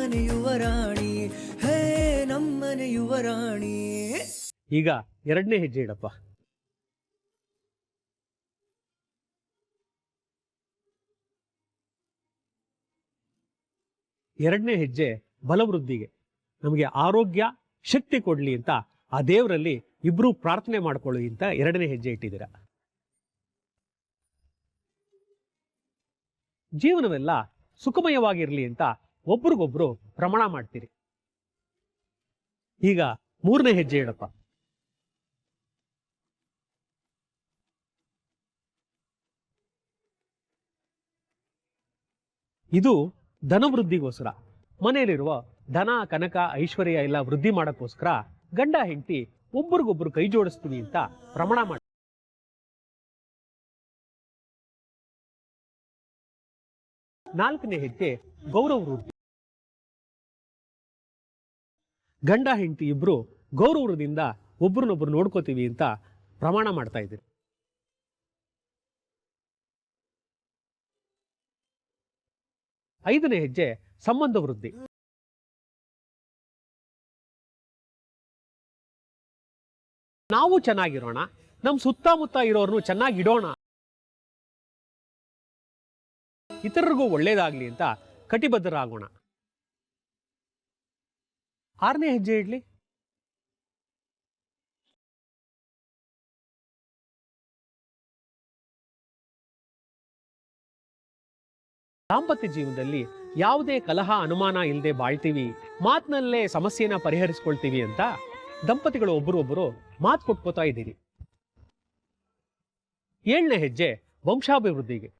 ನಮ್ಮನೆ ಯುವರಾಣಿ, ಹೇ ನಮ್ಮನೆ ಯುವರಾಣಿ. ಈಗ ಎರಡನೇ ಹೆಜ್ಜೆ ಇಡಪ್ಪ. ಎರಡನೇ ಹೆಜ್ಜೆ ಬಲವೃದ್ಧಿಗೆ, ನಮಗೆ ಆರೋಗ್ಯ ಶಕ್ತಿ ಕೊಡ್ಲಿ ಅಂತ ಆ ದೇವರಲ್ಲಿ ಇಬ್ರು ಪ್ರಾರ್ಥನೆ ಮಾಡ್ಕೊಳ್ಳಿ ಅಂತ ಎರಡನೇ ಹೆಜ್ಜೆ ಇಟ್ಟಿದ್ದೀರಾ. ಜೀವನವೆಲ್ಲ ಸುಖಮಯವಾಗಿರ್ಲಿ ಅಂತ ಒಬ್ರಿಗೊಬ್ರು ಪ್ರಮಾಣ ಮಾಡ್ತೀರಿ. ಈಗ ಮೂರನೇ ಹೆಜ್ಜೆ ಇಡಪ್ಪ. ಇದು ಧನವೃದ್ಧಿಗೋಸ್ಕರ, ಮನೆಯಲ್ಲಿರುವ ಧನ ಕನಕ ಐಶ್ವರ್ಯ ಎಲ್ಲ ವೃದ್ಧಿ ಮಾಡಕ್ಕೋಸ್ಕರ ಗಂಡ ಹೆಂಡತಿ ಒಬ್ರಿಗೊಬ್ರು ಕೈ ಜೋಡಿಸ್ತೀವಿ ಅಂತ ಪ್ರಮಾಣ ಮಾಡಿ. ನಾಲ್ಕನೇ ಹೆಜ್ಜೆ ಗೌರವ ವೃದ್ಧಿ. ಗಂಡ ಹೆಂಡತಿ ಇಬ್ರು ಗೌರವದಿಂದ ಒಬ್ರನ್ನೊಬ್ರು ನೋಡ್ಕೋತೀವಿ ಅಂತ ಪ್ರಮಾಣ ಮಾಡ್ತಾ ಇದ್ದೀರಿ. ಐದನೇ ಹೆಜ್ಜೆ ಸಂಬಂಧ ವೃದ್ಧಿ. ನಾವು ಚೆನ್ನಾಗಿರೋಣ, ನಮ್ಮ ಸುತ್ತಮುತ್ತ ಇರೋರ್ನು ಚೆನ್ನಾಗಿಡೋಣ, ಇತರರಿಗೂ ಒಳ್ಳೇದಾಗ್ಲಿ ಅಂತ ಕಟಿಬದ್ಧರಾಗೋಣ. ಆರನೇ ಹೆಜ್ಜೆ ಇಡ್ಲಿ. ದಾಂಪತ್ಯ ಜೀವನದಲ್ಲಿ ಯಾವುದೇ ಕಲಹ ಅನುಮಾನ ಇಲ್ಲದೆ ಬಾಳ್ತೀವಿ, ಮಾತಿನಲ್ಲೇ ಸಮಸ್ಯೆನ ಪರಿಹರಿಸ್ಕೊಳ್ತೀವಿ ಅಂತ ದಂಪತಿಗಳು ಒಬ್ಬರೊಬ್ಬರು ಮಾತು ಕೊಟ್ಕೋತಾ ಇದ್ದೀರಿ. ಏಳನೇ ಹೆಜ್ಜೆ ವಂಶಾಭಿವೃದ್ಧಿಗೆ.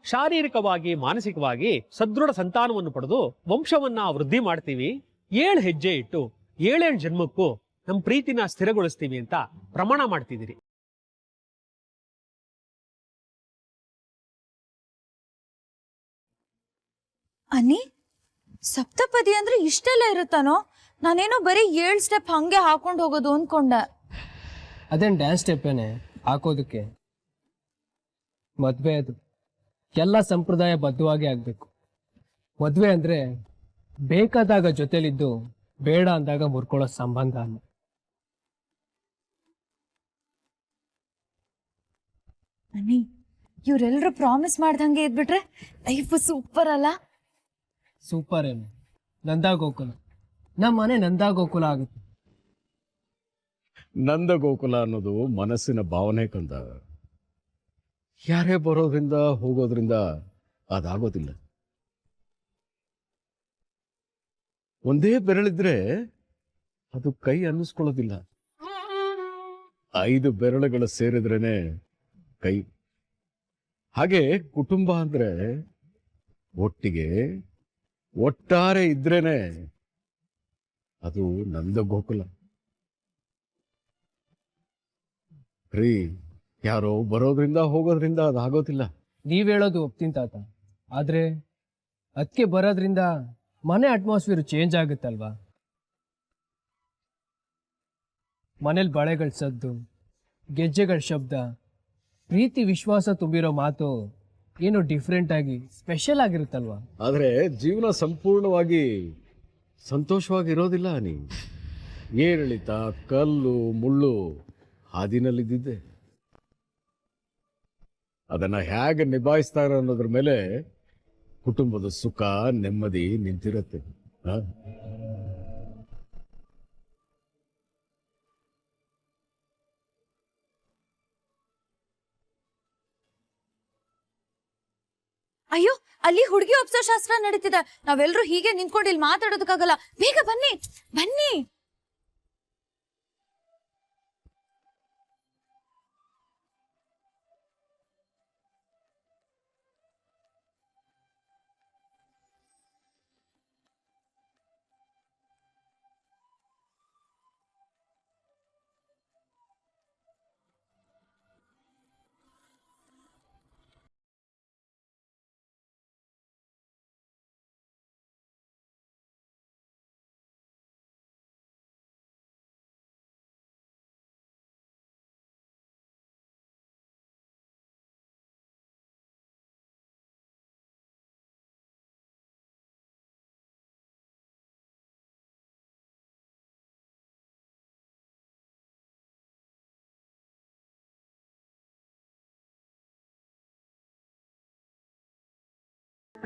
ಶಾರೀರಿಕವಾಗಿ ಮಾನಸಿಕವಾಗಿ ಸದೃಢ ಸಂತಾನವನ್ನು ಪಡೆದು ವಂಶವನ್ನ ವೃದ್ಧಿ ಮಾಡ್ತೀವಿ. 7 ಹೆಜ್ಜೆ ಇಟ್ಟು 7 ಜನ್ಮಕ್ಕೂ ನಮ್ಮ ಪ್ರೀತಿನ ಸ್ಥಿರಗೊಳಿಸ್ತೀವಿ ಅಂತ ಪ್ರಮಾಣ ಮಾಡ್ತಿದ್ದೀರಿ. ಅನ್ನಿ, ಸಪ್ತಪದಿ ಅಂದ್ರೆ ಇಷ್ಟೆಲ್ಲ ಇರುತ್ತಾನೋ? ನಾನೇನೋ ಬರೀ 7 ಸ್ಟೆಪ್ ಹಂಗೆ ಹಾಕೊಂಡು ಹೋಗೋದು ಅನ್ಕೊಂಡೆ. ಅದೇನು ಡ್ಯಾನ್ಸ್ ಸ್ಟೆಪ್ಪೇನೆ ಹಾಕೋದಕ್ಕೆ? ಮದ್ವೆ ಅದು ಎಲ್ಲ ಸಂಪ್ರದಾಯ ಬದ್ಧವಾಗಿ ಆಗ್ಬೇಕು. ಮದ್ವೆ ಅಂದ್ರೆ ಬೇಕಾದಾಗ ಜೊತೆಲಿದ್ದು ಬೇಡ ಅಂದಾಗ ಮುರ್ಕೊಳ್ಳೋ ಸಂಬಂಧ ಅಲ್ಲ. ಅನ್ನಿ, ಇವ್ರೆಲ್ರು ಪ್ರಾಮಿಸ್ ಮಾಡ್ದಂಗೆ ಇದ್ಬಿಟ್ರೆ ಲೈಫ್ ಸೂಪರ್ ಅಲ್ಲ? ಸೂಪರ್ ಏನು, ನಂದಾ ಗೋಕುಲ. ನಮ್ಮ ಮನೆ ನಂದಾ ಗೋಕುಲ ಆಗುತ್ತೆ. ನಂದ ಗೋಕುಲ ಅನ್ನೋದು ಮನಸ್ಸಿನ ಭಾವನೆ ಕಂದ. ಯಾರೇ ಬರೋದ್ರಿಂದ ಹೋಗೋದ್ರಿಂದ ಅದಾಗೋದಿಲ್ಲ. ಒಂದೇ ಬೆರಳಿದ್ರೆ ಅದು ಕೈ ಅನ್ನಿಸ್ಕೊಳ್ಳೋದಿಲ್ಲ. 5 ಬೆರಳುಗಳು ಸೇರಿದ್ರೇನೆ ಕೈ. ಹಾಗೆ ಕುಟುಂಬ ಅಂದ್ರೆ ಒಟ್ಟಿಗೆ ಒಟ್ಟಾರೆ ಇದ್ರೇನೆ ಅದು ನಂದ ಗೋಕುಲ. ರೀ, ಯಾರೋ ಬರೋದ್ರಿಂದ ಹೋಗೋದ್ರಿಂದ ಅದಾಗೋದಿಲ್ಲ. ನೀವ್ ಹೇಳೋದು ಒಪ್ತೀನಿ ತಾತ, ಆದ್ರೆ ಅದಕ್ಕೆ ಬರೋದ್ರಿಂದ ಮನೆ ಅಟ್ಮಾಸ್ಫಿಯರ್ ಚೇಂಜ್ ಆಗುತ್ತಲ್ವಾ? ಮನೇಲಿ ಬಳೆಗಳ ಸದ್ದು, ಗೆಜ್ಜೆಗಳ ಶಬ್ದ, ಪ್ರೀತಿ ವಿಶ್ವಾಸ ತುಂಬಿರೋ ಮಾತು ಏನೋ ಡಿಫ್ರೆಂಟ್ ಆಗಿ ಸ್ಪೆಷಲ್ ಆಗಿರುತ್ತಲ್ವಾ? ಆದ್ರೆ ಜೀವನ ಸಂಪೂರ್ಣವಾಗಿ ಸಂತೋಷವಾಗಿರೋದಿಲ್ಲ. ನೀ ಏರಿಳಿತ, ಕಲ್ಲು ಮುಳ್ಳು ಹಾದಿನಲ್ಲಿದ್ದಿದ್ದೆ. ಅದನ್ನ ಹೇಗೆ ನಿಭಾಯಿಸ್ತಾರೆ ಅನ್ನೋದ್ರ ಮೇಲೆ ಕುಟುಂಬದ ಸುಖ ನೆಮ್ಮದಿ ನಿಂತಿರುತ್ತೆ. ಅಯ್ಯೋ, ಅಲ್ಲಿ ಹುಡುಗಿ ಒಪ್ಸೋ ಶಾಸ್ತ್ರ ನಡೀತಿದೆ. ನಾವೆಲ್ಲರೂ ಹೀಗೆ ನಿಂತ್ಕೊಂಡು ಇಲ್ಲಿ ಮಾತಾಡೋದಕ್ಕಾಗಲ್ಲ. ಬೇಗ ಬನ್ನಿ ಬನ್ನಿ.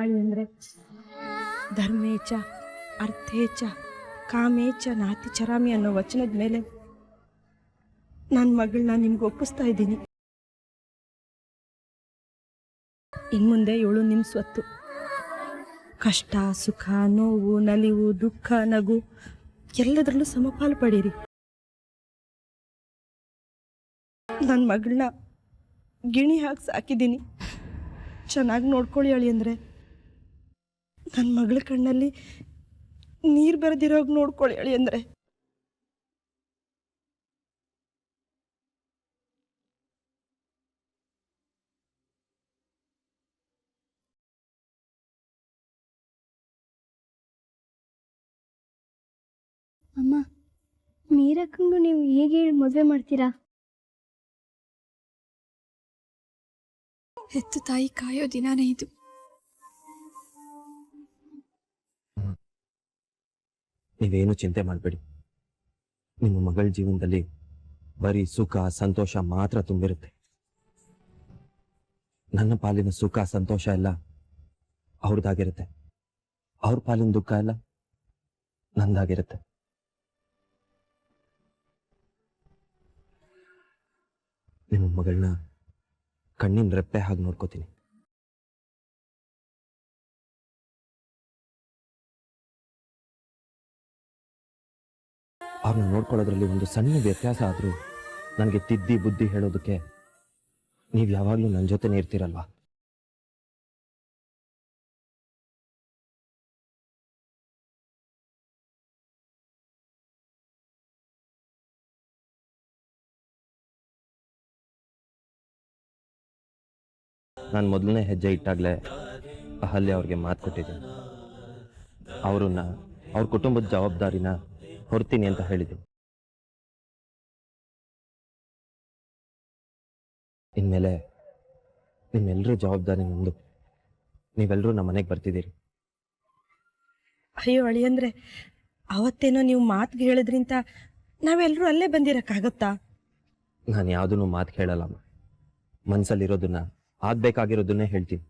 ಅಳಿಯಂದ್ರೆ ಧರ್ಮೇಚ ಅರ್ಥೇಚ ಕಾಮೇಚ ನಾತಿ ಚರಾಮಿ ಅನ್ನೋ ವಚನದ ಮೇಲೆ ನನ್ನ ಮಗಳನ್ನ ನಿಮ್ಗೆ ಒಪ್ಪಿಸ್ತಾ ಇದ್ದೀನಿ. ಇನ್ಮುಂದೆ ಇವಳು ನಿಮ್ಮ ಸ್ವತ್ತು. ಕಷ್ಟ ಸುಖ ನೋವು ನಲಿವು ದುಃಖ ನಗು ಎಲ್ಲದರಲ್ಲೂ ಸಮಪಾಲು ಪಡೀರಿ. ನನ್ನ ಮಗಳನ್ನ ಗಿಣಿ ಹಾಕಿ ಸಾಕಿದ್ದೀನಿ, ಚೆನ್ನಾಗಿ ನೋಡ್ಕೊಳ್ಳಿ ಅಳಿಯಂದ್ರೆ. ನನ್ನ ಮಗಳ ಕಣ್ಣಲ್ಲಿ ನೀರು ಬರೆದಿರೋಗಿ ನೋಡ್ಕೊಳ್ಳಿ ಅಳಿಯಂದ್ರೆ. ಅಮ್ಮ, ಮೀರಕ್ಕಂಗೂ ನೀವು ಹೇಗೆ ಮದುವೆ ಮಾಡ್ತೀರಾ? ಹೆತ್ತು ತಾಯಿ ಕಾಯೋ ದಿನಾನೇ ಇದು. ನೀವೇನು ಚಿಂತೆ ಮಾಡಬೇಡಿ. ನಿಮ್ಮ ಮಗಳ ಜೀವನದಲ್ಲಿ ಬರೀ ಸುಖ ಸಂತೋಷ ಮಾತ್ರ ತುಂಬಿರುತ್ತೆ. ನನ್ನ ಪಾಲಿನ ಸುಖ ಸಂತೋಷ ಎಲ್ಲ ಅವ್ರದ್ದಾಗಿರುತ್ತೆ, ಅವ್ರ ಪಾಲಿನ ದುಃಖ ಎಲ್ಲ ನಂದಾಗಿರುತ್ತೆ. ನಿಮ್ಮ ಮಗಳನ್ನ ಕಣ್ಣಿನ ರೆಪ್ಪೆ ಹಾಗೆ ನೋಡ್ಕೋತೀನಿ. ಅವ್ರನ್ನ ನೋಡ್ಕೊಳ್ಳೋದ್ರಲ್ಲಿ ಒಂದು ಸಣ್ಣ ವ್ಯತ್ಯಾಸ ಆದ್ರೂ ನನಗೆ ತಿದ್ದಿ ಬುದ್ಧಿ ಹೇಳೋದಕ್ಕೆ ನೀವು ಯಾವಾಗಲೂ ನನ್ನ ಜೊತೆನೇ ಇರ್ತೀರಲ್ವಾ? ನಾನು ಮೊದಲನೇ ಹೆಜ್ಜೆ ಇಟ್ಟಾಗಲೇ ಅಹಲ್ಯ ಅವ್ರಿಗೆ ಮಾತು ಕೊಟ್ಟಿದ್ದೀನಿ. ಅವ್ರನ್ನ ಅವ್ರ ಕುಟುಂಬದ ಜವಾಬ್ದಾರಿನ ಹೊರ್ತೀನಿ ಅಂತ ಹೇಳಿದ್ದೀನಿ. ಇನ್ಮೇಲೆ ನಿಮ್ಮೆಲ್ಲರೂ ಜವಾಬ್ದಾರಿ ನಮ್ದು. ನೀವೆಲ್ಲರೂ ನಮ್ಮ ಮನೆಗೆ ಬರ್ತಿದ್ದೀರಿ. ಅಯ್ಯೋ ಅಳಿಯಂದ್ರೆ, ಅವತ್ತೇನೋ ನೀವು ಮಾತಿಗೆ ಹೇಳಿದ್ರಿಂತ ನಾವೆಲ್ಲರೂ ಅಲ್ಲೇ ಬಂದಿರಕ್ಕಾಗತ್ತಾ? ನಾನು ಯಾವುದನ್ನು ಮಾತು ಕೇಳಲ್ಲಮ್ಮ. ಮನಸ್ಸಲ್ಲಿರೋದನ್ನ ಆಗ್ಬೇಕಾಗಿರೋದನ್ನೇ ಹೇಳ್ತೀನಿ.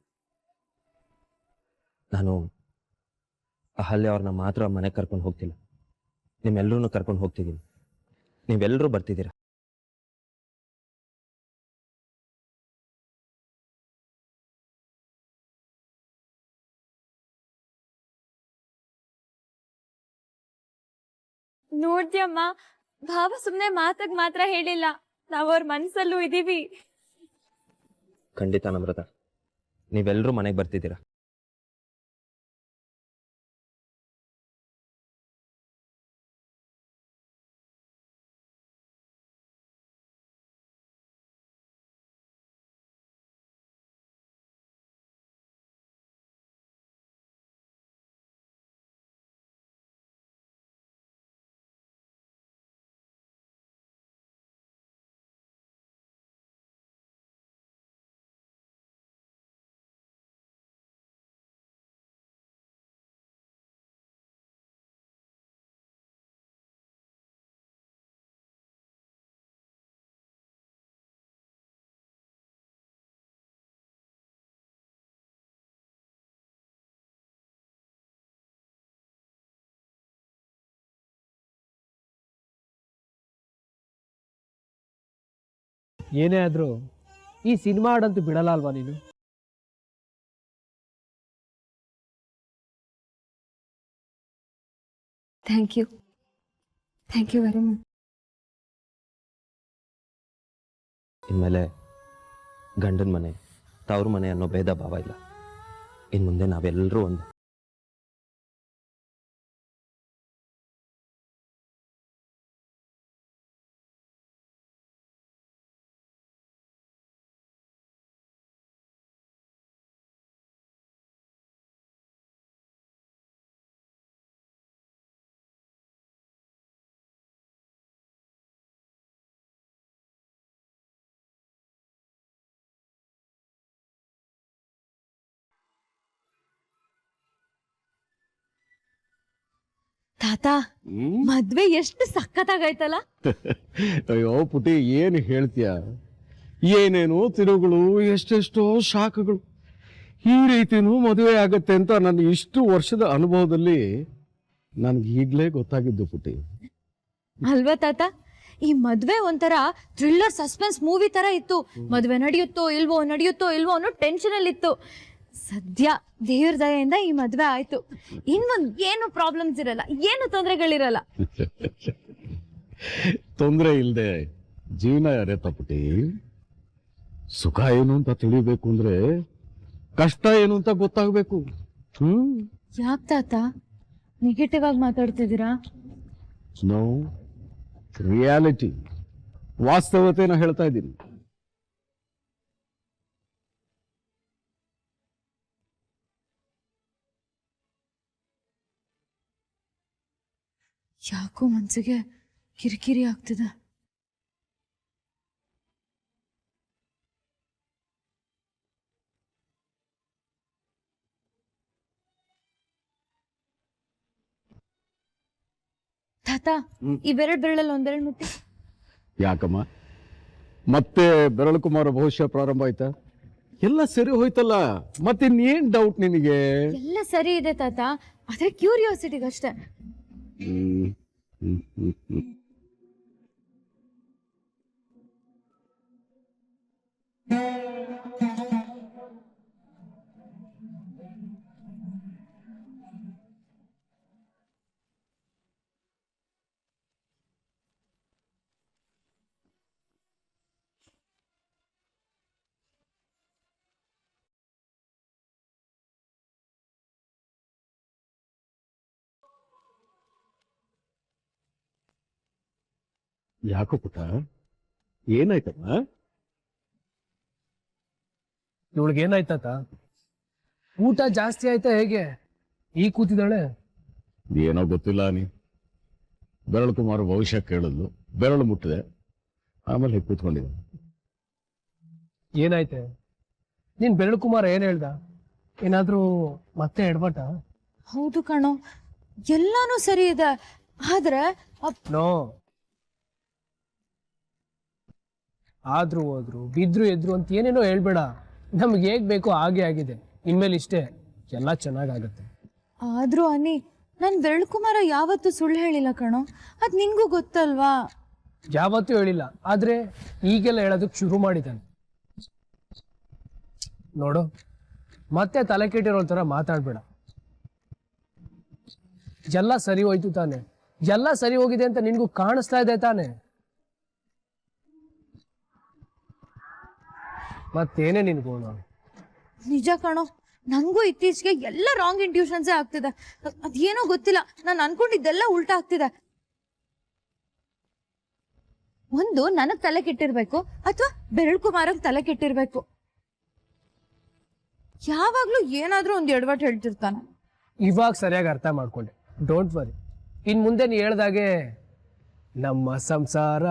ನಾನು ಅಹಲ್ಯ ಅವ್ರನ್ನ ಮಾತ್ರ ಮನೆಗೆ ಕರ್ಕೊಂಡು ಹೋಗ್ತಿಲ್ಲ, ನಿಮ್ಮೆಲ್ಲರೂ ಕರ್ಕೊಂಡು ಹೋಗ್ತಿದ್ದೀನಿ. ನೀವೆಲ್ಲರೂ ಬರ್ತಿದ್ದೀರಾ. ನೋಡ್ದ್ಯಮ್ಮ, ಭಾವ ಸುಮ್ನೆ ಮಾತಾಗ್ ಮಾತ್ರ ಹೇಳಿಲ್ಲ, ನಾವ್ ಅವ್ರ ಮನ್ಸಲ್ಲೂ ಇದೀವಿ. ಖಂಡಿತ ನಮ್ರತ, ನೀವೆಲ್ಲರೂ ಮನೆಗೆ ಬರ್ತಿದ್ದೀರಾ. ಏನೇ ಆದ್ರೂ ಈ ಸಿನಿಮಾ ಹಾಡಂತೂ ಬಿಡಲ್ಲ ಅಲ್ವಾ ನೀನು? Thank you very much. ಇನ್ಮೇಲೆ ಗಂಡನ ಮನೆ ತವ್ರ ಮನೆ ಅನ್ನೋ ಭೇದ ಭಾವ ಇಲ್ಲ. ಇನ್ನು ಮುಂದೆ ನಾವೆಲ್ಲರೂ ಒಂದೇ. ತಾತ, ಮದ್ವೆ ಎಷ್ಟು ಸಖತ್ತಾಗೈತಲ್ಲ. ಅಯ್ಯೋ ಪುಟಿ, ಏನು ಹೇಳ್ತೀಯ? ಏನೇನೋ ತಿರುಗಳು, ಎಷ್ಟೆಷ್ಟೋ ಶಾಖಗಳು. ಈ ರೀತಿನೂ ಮದುವೆ ಆಗತ್ತೆ ಅಂತ ನನ್ನ ಇಷ್ಟು ವರ್ಷದ ಅನುಭವದಲ್ಲಿ ನನ್ಗೆ ಈಗ್ಲೇ ಗೊತ್ತಾಗಿದ್ದು ಪುಟಿ. ಅಲ್ವಾ ತಾತ, ಈ ಮದ್ವೆ ಒಂಥರ ಥ್ರಿಲ್ಲರ್ ಸಸ್ಪೆನ್ಸ್ ಮೂವಿ ತರ ಇತ್ತು. ಮದ್ವೆ ನಡೆಯುತ್ತೋ ಇಲ್ವೋ ಅನ್ನೋ ಟೆನ್ಷನ್ ಅಲ್ಲಿ ಇತ್ತು. ಸದ್ಯ ದೇವ್ರ ದಯೆಯಿಂದ ಈ ಮದ್ವೆ ಆಯ್ತು. ಇನ್ನೊಂದು ಏನು ಪ್ರಾಬ್ಲಮ್ಸ್ ಇರಲ್ಲ, ಏನು ತೊಂದರೆಗಳಿರಲ್ಲ. ತೊಂದರೆ ಇಲ್ದೆ ಜೀವನ ಯಾರೇ ಪುಟಿ. ಸುಖ ಏನು ಅಂತ ತಿಳಿಬೇಕು ಅಂದ್ರೆ ಕಷ್ಟ ಏನು ಅಂತ ಗೊತ್ತಾಗ್ಬೇಕು. ಯಾಕೆ ತಾತ ನೆಗೆಟಿವ್ ಆಗಿ ಮಾತಾಡ್ತಿದ್ದೀರಾ? ನೋ, ರಿಯಾಲಿಟಿ, ವಾಸ್ತವತೆನ ಹೇಳ್ತಾ ಇದ್ದೀನಿ. ಯಾಕೋ ಮನ್ಸಿಗೆ ಕಿರಿಕಿರಿ ಆಗ್ತಿದೆ. ತಾತ, ಈ ಬೆರಳಲ್ಲಿ ಒಂದೆರಡು ಮುಟ್ಟಿ. ಯಾಕಮ್ಮ ಮತ್ತೆ ಬೆರಳು ಕುಮಾರ ಭವಿಷ್ಯ ಪ್ರಾರಂಭ ಆಯ್ತಾ? ಎಲ್ಲ ಸರಿ ಹೋಯ್ತಲ್ಲ, ಮತ್ತಿನ್ನೇನ್ ಡೌಟ್ ನಿನಗೆ? ಎಲ್ಲ ಸರಿ ಇದೆ ತಾತ, ಆದ್ರೆ ಕ್ಯೂರಿಯಾಸಿಟಿಗಷ್ಟೇ. ಹ್ಮ್. ಹ್ಮ್, ಹ್ಮ್, ಹ್ಮ್. ಯಾಕೋ ಪುಟ, ಏನಾಯ್ತಮ್ಮ? ಇವಳಿಗೇನಾಯ್ತಾತ? ಊಟ ಜಾಸ್ತಿ ಆಯ್ತಾ ಹೇಗೆ? ಈ ಕೂತಿದ್ದಾಳೆ. ಏನೋ ಗೊತ್ತಿಲ್ಲ. ಬೆರಳು ಕುಮಾರ ಭವಿಷ್ಯ ಕೇಳಿದ್ಲು, ಬೆರಳು ಮುಟ್ಟಿದೆ, ಆಮೇಲೆ ಕೂತ್ಕೊಂಡಿದ್ದೆ. ಏನಾಯ್ತೆ? ನೀನ್ ಬೆರಳು ಕುಮಾರ ಏನ್ ಹೇಳ್ದ? ಏನಾದ್ರೂ ಮತ್ತೆ ಎಡವಟ? ಹೌದು ಕಣೋ, ಎಲ್ಲಾನು ಸರಿ ಇದೆ, ಆದ್ರೆ ನೋ, ಆದ್ರೂ ಹೋದ್ರು ಬಿದ್ರು ಎದ್ರು ಅಂತ ಏನೇನೋ ಹೇಳ್ಬೇಡ. ನಮ್ಗೆ ಹೇಗ್ ಬೇಕೋ ಹಾಗೆ ಆಗಿದೆ. ಇನ್ಮೇಲೆ ಇಷ್ಟೇ, ಎಲ್ಲ ಚೆನ್ನಾಗಾಗತ್ತೆ. ಆದ್ರೂ ಅನ್ನಿ, ನನ್ ಬೆರಳು ಕುಮಾರ ಯಾವತ್ತೂ ಸುಳ್ಳು ಹೇಳಿಲ್ಲ ಕಣೋ, ಅದ್ ನಿನ್ಗೂ ಗೊತ್ತಲ್ವಾ? ಯಾವತ್ತೂ ಹೇಳಿಲ್ಲ, ಆದ್ರೆ ಈಗೆಲ್ಲ ಹೇಳೋದಕ್ಕೆ ಶುರು ಮಾಡಿದ್ದಾನೆ. ನೋಡು, ಮತ್ತೆ ತಲೆ ಕೆಟ್ಟಿರೋ ಥರ ಮಾತಾಡ್ಬೇಡ. ಎಲ್ಲ ಸರಿ ಹೋಯ್ತು ತಾನೆ? ಎಲ್ಲ ಸರಿ ಹೋಗಿದೆ ಅಂತ ನಿನ್ಗೂ ಕಾಣಿಸ್ತಾ ಇದೆ ತಾನೆ? ಮತ್ತೇನೇ ನಿನ್ಗೋಣ? ನಿಜ ಕಣೋ, ನಂಗೂ ಇತ್ತೀಚೆಗೆ ಎಲ್ಲ ರಾಂಗ್ ಇಂಟ್ಯೂಷನ್ಸೇ ಆಗ್ತಿದೆ. ಅದೇನೋ ಗೊತ್ತಿಲ್ಲ, ನಾನು ಅನ್ಕೊಂಡಿದ್ದೆಲ್ಲ ಉಲ್ಟಾ ಆಗ್ತಿದೆ. ಒಂದು ನನಗ್ ತಲೆ ಕೆಟ್ಟಿರ್ಬೇಕು, ಅಥವಾ ಬೆರಳು ಕುಮಾರಂಗ್ ತಲೆ ಕೆಟ್ಟಿರ್ಬೇಕು. ಯಾವಾಗ್ಲೂ ಏನಾದ್ರೂ ಒಂದು ಎಡವಟ್ಟು ಹೇಳ್ತಿರ್ತಾನೆ. ಇವಾಗ ಸರಿಯಾಗಿ ಅರ್ಥ ಮಾಡ್ಕೊಂಡೆ. ಡೋಂಟ್ ವರಿ, ಇನ್ ಮುಂದೆ ನೀ ಹೇಳ್ದಾಗೆ ನಮ್ಮ ಸಂಸಾರ